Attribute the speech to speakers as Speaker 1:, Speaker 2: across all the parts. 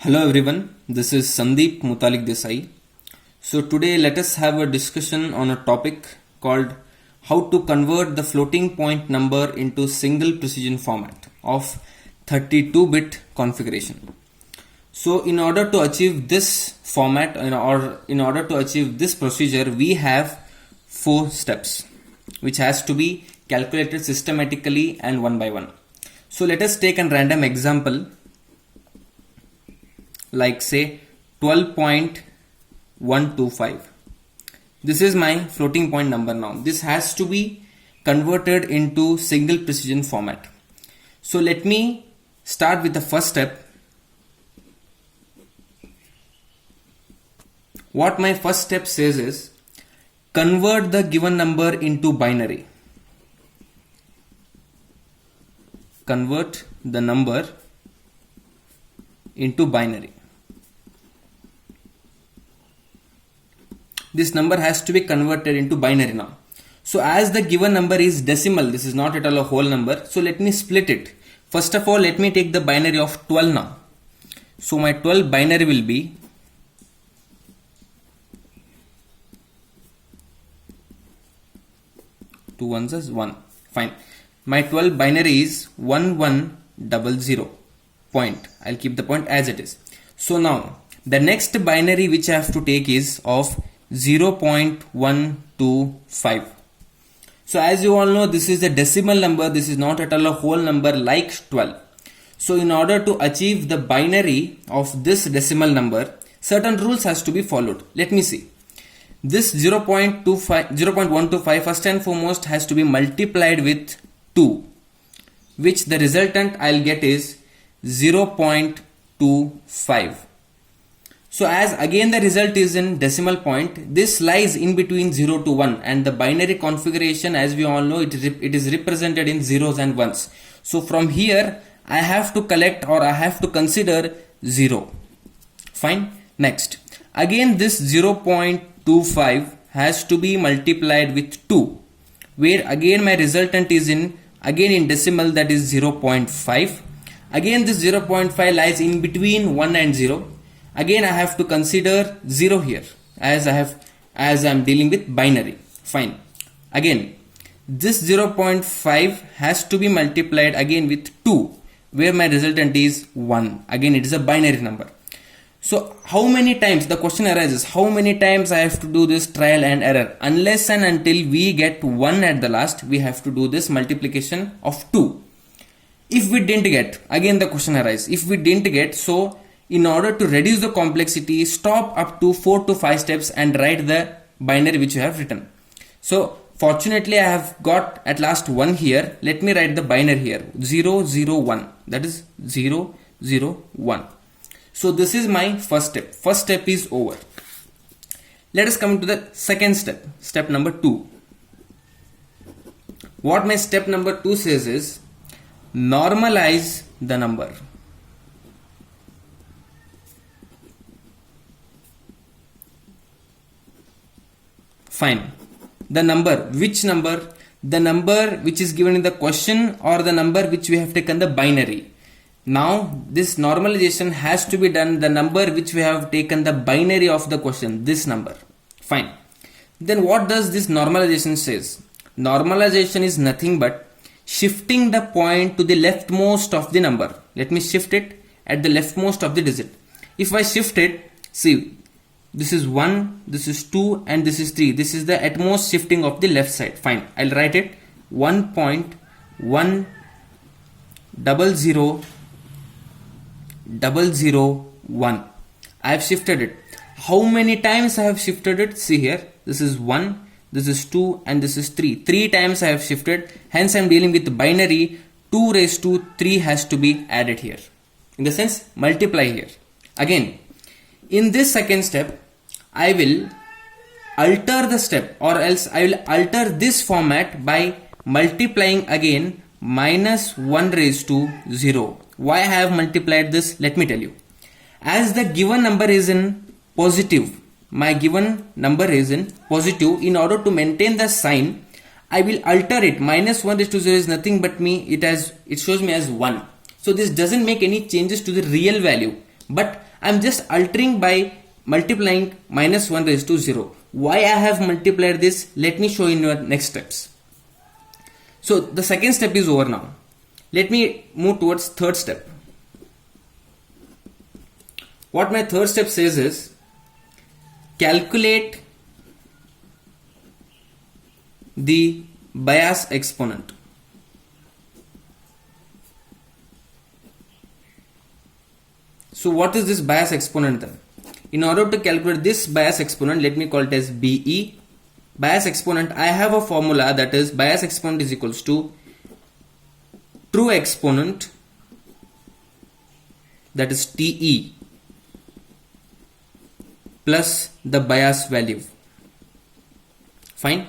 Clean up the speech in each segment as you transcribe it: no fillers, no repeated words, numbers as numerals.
Speaker 1: Hello everyone, this is Sandeep Mutalik Desai. So today let us have a discussion on a topic called how to convert the floating point number into single precision format of 32-bit configuration. So in order to achieve this format or in order to achieve this procedure, we have 4 steps which has to be calculated systematically and one by one. So let us take a random example like say 12.125. This is my floating point number now. This has to be converted into single precision format. So let me start with the first step. What my first step says is convert the given number into binary. Convert the number into binary. This number has to be converted into binary now. So as the given number is decimal, this is not at all a whole number. So let me split it. First of all, let me take the binary of 12 now. So my 12 binary will be 2 ones is 1. Fine. My 12 binary is 1100. Point. I'll keep the point as it is. So now the next binary which I have to take is of 0.125. So as you all know, this is a decimal number. This is not at all a whole number like 12. So in order to achieve the binary of this decimal number, certain rules has to be followed. Let me see. This 0.125 first and foremost has to be multiplied with 2, which the resultant I'll get is 0.25. So as again the result is in decimal point, this lies in between 0 to 1, and the binary configuration, as we all know, it is represented in zeros and ones. So from here I have to collect or I have to consider 0. Fine. Next, again this 0.25 has to be multiplied with 2, where again my resultant is in decimal, that is 0.5. Again this 0.5 lies in between 1 and 0. Again I have to consider 0 here as I'm dealing with binary. Fine. Again this 0.5 has to be multiplied again with 2, where my resultant is 1. Again it is a binary number. So how many times, the question arises, how many times I have to do this trial and error? Unless and until we get 1 at the last, we have to do this multiplication of 2. If we didn't get, again the question arises, if we didn't get, so in order to reduce the complexity, stop up to 4 to 5 steps and write the binary which you have written. So fortunately I have got at last 1 here. Let me write the binary here, 001, that is 001. So this is my first step. First step is over. Let us come to the second step, step number 2. What my step number 2 says is normalize the number. Fine. The number, which number? The number which is given in the question or the number which we have taken the binary. Now this normalization has to be done, the number which we have taken the binary of the question, this number. Fine. Then what does this normalization says? Normalization is nothing but shifting the point to the leftmost of the number. Let me shift it at the leftmost of the digit. If I shift it, see, this is 1, this is 2 and this is 3. This is the utmost shifting of the left side. Fine. I'll write it 1.1000001. I have shifted it. How many times I have shifted it? See here, this is 1, this is 2 and this is 3. 3 times I have shifted. Hence I am dealing with binary. 2 raised to 3 has to be added here. In the sense, multiply here. Again, in this second step, I will alter the step, or else I will alter this format by multiplying again minus 1 raised to 0. Why I have multiplied this? Let me tell you. As the given number is in positive, my given number is in positive, in order to maintain the sign, I will alter it. Minus 1 raised to 0 is nothing but it shows me as 1. So this doesn't make any changes to the real value, but I'm just altering by multiplying minus 1 raised to 0. Why I have multiplied this? Let me show in your next steps. So the second step is over now. Let me move towards third step. What my third step says is calculate the bias exponent. So what is this bias exponent then? In order to calculate this bias exponent, let me call it as BE. Bias exponent, I have a formula, that is bias exponent is equals to true exponent, that is TE, plus the bias value. Fine.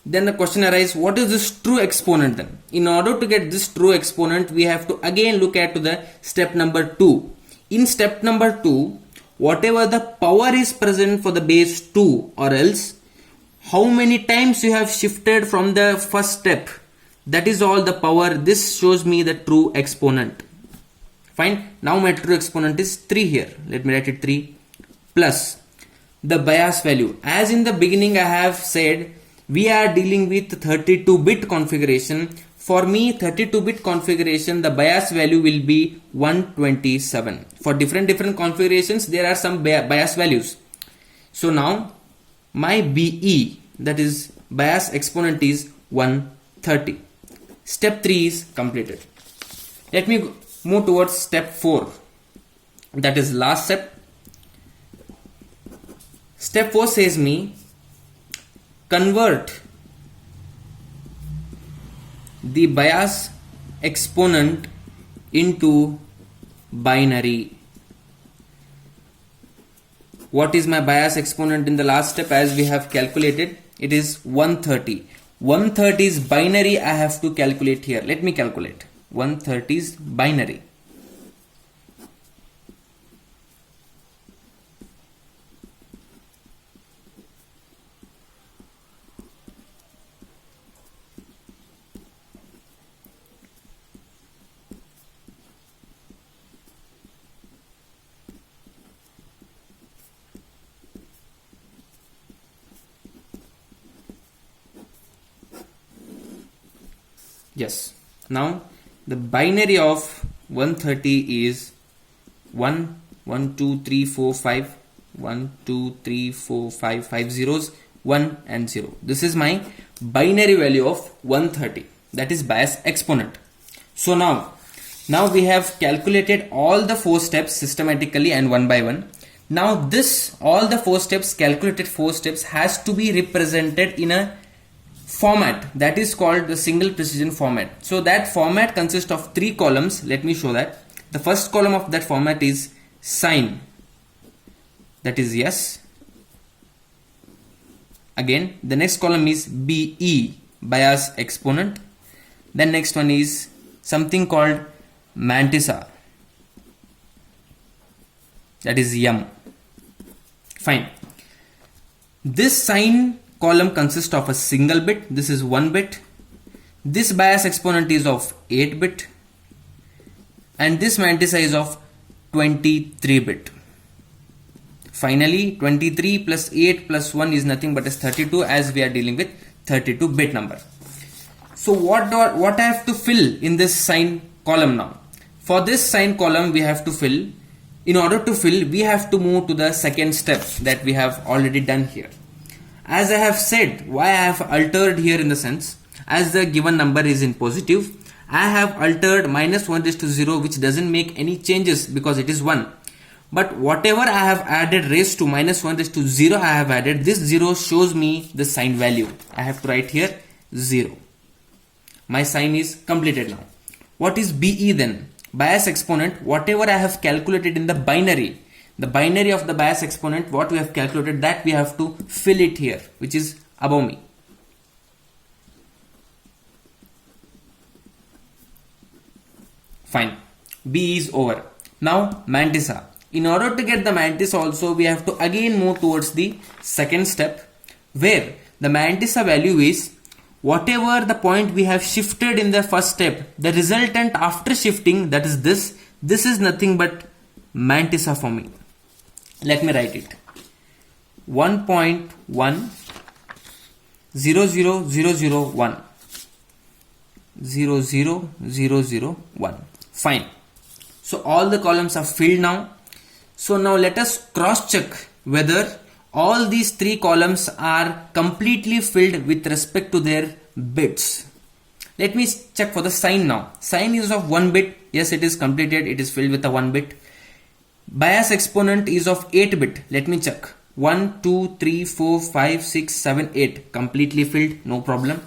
Speaker 1: Then the question arises, what is this true exponent then? In order to get this true exponent, we have to again look at the step number 2. In step number 2, whatever the power is present for the base 2, or else how many times you have shifted from the first step, that is all the power. This shows me the true exponent. Fine. Now my true exponent is 3 here. Let me write it 3 plus the bias value. As in the beginning I have said, we are dealing with 32-bit configuration. For me, 32-bit configuration, the bias value will be 127. For different configurations, there are some bias values. So now my BE, that is bias exponent, is 130. Step 3 is completed. Let me move towards step 4. That is last step. Step 4 says me convert the bias exponent into binary. What is my bias exponent in the last step? As we have calculated, it is 130. 130 is binary. I have to calculate here. Let me calculate. 130 is binary. Yes. Now the binary of 130 is 1, 1, 2, 3, 4, 5, 1, 2, 3, 4, 5, 5 zeros, 1 and 0. This is my binary value of 130. That is bias exponent. So now we have calculated all the 4 steps systematically and one by one. Now this, all the 4 steps, calculated 4 steps, has to be represented in a format that is called the single precision format. So that format consists of 3 columns. Let me show that. The first column of that format is sign, that is yes. Again, the next column is BE, bias exponent. Then next one is something called mantissa, that is M. Fine. This sign column consists of a single bit. This is 1 bit. This bias exponent is of 8 bit, and this mantissa is of 23 bit. Finally, 23 plus 8 plus 1 is nothing but as 32, as we are dealing with 32 bit number. So what I have to fill in this sign column now? For this sign column we have to fill. In order to fill, we have to move to the second step that we have already done here. As I have said, why I have altered here in the sense, as the given number is in positive, I have altered minus 1 raised to 0, which doesn't make any changes because it is 1. But whatever I have added raised to minus 1 raised to 0, I have added. This 0 shows me the sign value. I have to write here 0. My sign is completed now. What is BE then? Bias exponent, whatever I have calculated in the binary of the bias exponent, what we have calculated, that we have to fill it here, which is above me. Fine. B is over. Now mantissa. In order to get the mantissa also, we have to again move towards the second step, where the mantissa value is whatever the point we have shifted in the first step, the resultant after shifting, that is this is nothing but mantissa for me. Let me write it. 1.1 00001 00001. Fine. So all the columns are filled now. So now let us cross check whether all these three columns are completely filled with respect to their bits. Let me check for the sign now. Sign is of 1 bit. Yes, it is completed. It is filled with a 1 bit. Bias exponent is of 8 bit. Let me check. 1, 2, 3, 4, 5, 6, 7, 8. Completely filled. No problem.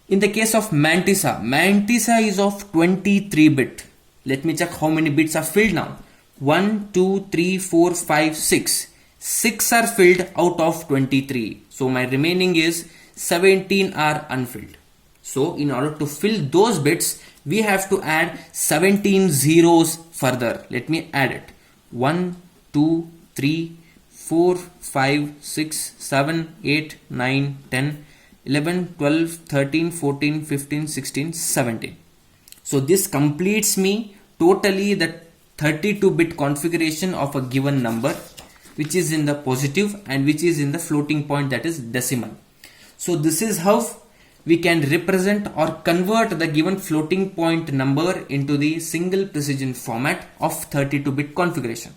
Speaker 1: In the case of Mantissa, Mantissa is of 23 bit. Let me check how many bits are filled now. 1, 2, 3, 4, 5, 6. 6 are filled out of 23. So my remaining is 17 are unfilled. So in order to fill those bits, we have to add 17 zeros further. Let me add it. 1, 2, 3, 4, 5, 6, 7, 8, 9, 10, 11, 12, 13, 14, 15, 16, 17. So this completes me totally the 32-bit configuration of a given number, which is in the positive and which is in the floating point, that is decimal. So this is how we can represent or convert the given floating point number into the single precision format of 32-bit configuration.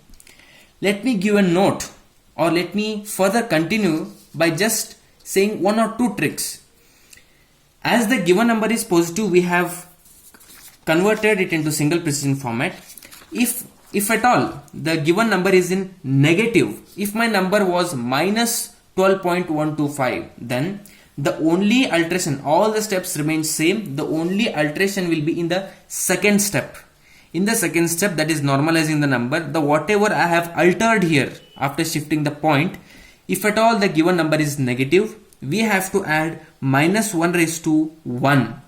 Speaker 1: Let me give a note, or let me further continue by just saying one or two tricks. As the given number is positive, we have converted it into single precision format. If at all the given number is in negative, if my number was minus 12.125, then the only alteration, all the steps remain same. The only alteration will be in the second step. In the second step, that is normalizing the number, the whatever I have altered here after shifting the point, if at all the given number is negative, we have to add minus 1 raised to 1.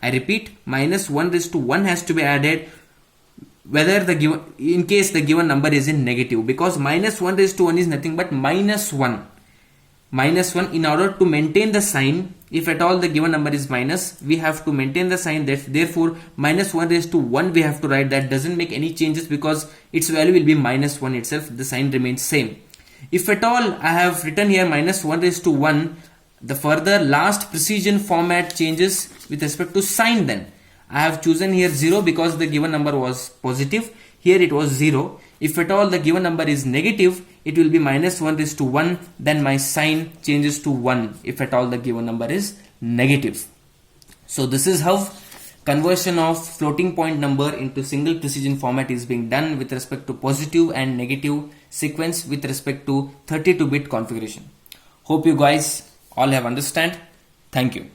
Speaker 1: I repeat, minus 1 raised to 1 has to be added whether the given, in case the given number is in negative, because minus 1 raised to 1 is nothing but minus 1. Minus 1, in order to maintain the sign, if at all the given number is minus, we have to maintain the sign, that therefore minus 1 raised to 1 we have to write. That doesn't make any changes because its value will be minus 1 itself. The sign remains same. If at all I have written here minus 1 raised to 1, the further last precision format changes with respect to sign. Then I have chosen here 0 because the given number was positive. Here it was 0. If at all the given number is negative, it will be minus 1 raised to 1. Then my sign changes to 1 if at all the given number is negative. So this is how conversion of floating point number into single precision format is being done with respect to positive and negative sequence with respect to 32-bit configuration. Hope you guys all have understand. Thank you.